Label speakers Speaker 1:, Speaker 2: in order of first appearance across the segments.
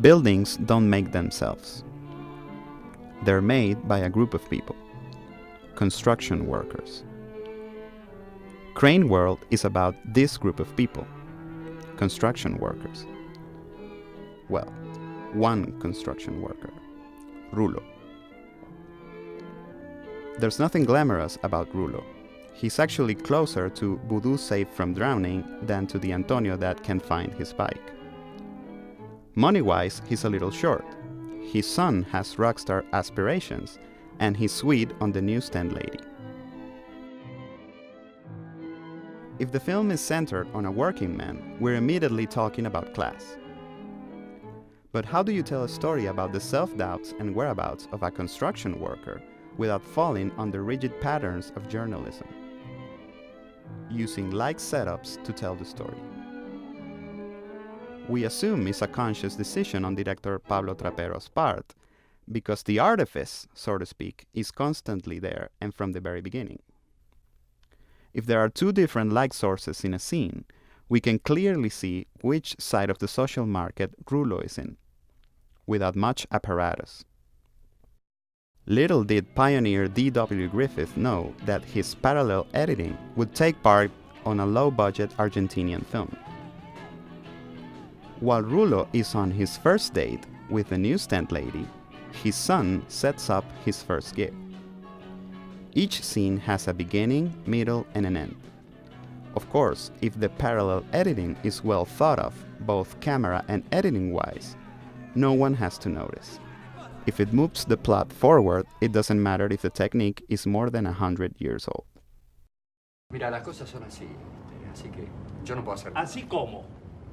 Speaker 1: Buildings don't make themselves. They're made by a group of people, construction workers. Crane World is about this group of people, construction workers. Well, one construction worker, Rulo. There's nothing glamorous about Rulo. He's actually closer to voodoo safe from drowning than to the Antonio that can find his bike. Money-wise, he's a little short. His son has rockstar aspirations, and he's sweet on the newsstand lady. If the film is centered on a working man, we're immediately talking about class. But how do you tell a story about the self-doubts and whereabouts of a construction worker without falling on the rigid patterns of journalism? Using like setups to tell the story. We assume it's a conscious decision on director Pablo Trapero's part, because the artifice, so to speak, is constantly there and from the very beginning. If there are two different like sources in a scene, we can clearly see which side of the social market Rulo is in, without much apparatus. Little did pioneer D.W. Griffith know that his parallel editing would take part on a low-budget Argentinian film. While Rulo is on his first date with the newsstand lady, his son sets up his first gig. Each scene has a beginning, middle, and an end. Of course, if the parallel editing is well thought of, both camera and editing-wise, no one has to notice. If it moves the plot forward, it doesn't matter if the technique is more than 100 years old.
Speaker 2: Mira, las cosas son así, así que yo no puedo hacer nada.
Speaker 3: ¿Así cómo?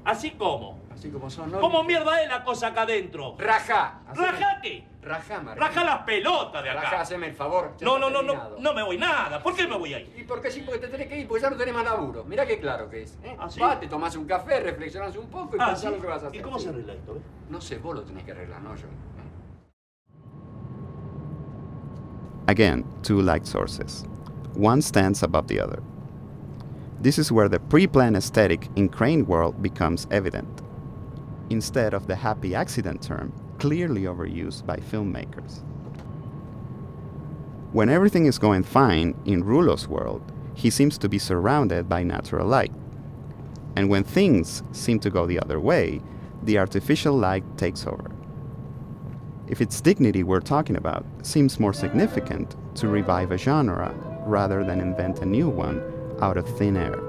Speaker 3: ¿Así cómo?
Speaker 2: Así como son, ¿no?
Speaker 3: ¿Cómo mierda es la cosa acá adentro?
Speaker 2: ¡Raja!
Speaker 3: ¿Raja qué?
Speaker 2: Raja, Martín.
Speaker 3: Raja las pelotas de acá.
Speaker 2: Raja, haceme el favor.
Speaker 3: No me voy nada. ¿Por qué me voy ahí?
Speaker 2: ¿Y por qué sí? Porque te tenés que ir, porque ya no tenés más laburo. Mirá qué claro que es.
Speaker 3: ¿Ah, sí?
Speaker 2: Vas, te tomás un café, reflexionás un poco y pensás
Speaker 3: ¿sí?
Speaker 2: lo que vas a hacer.
Speaker 3: ¿Y cómo se arregla esto?
Speaker 2: No sé, vos lo tenés que arreglar, no yo.
Speaker 1: Again, two like sources. One stands above the other. This is where the pre-planned aesthetic in Crane World becomes evident, instead of the happy accident term clearly overused by filmmakers. When everything is going fine in Rulo's world, he seems to be surrounded by natural light. And when things seem to go the other way, the artificial light takes over. If it's dignity we're talking about, seems more significant to revive a genre rather than invent a new one out of thin air.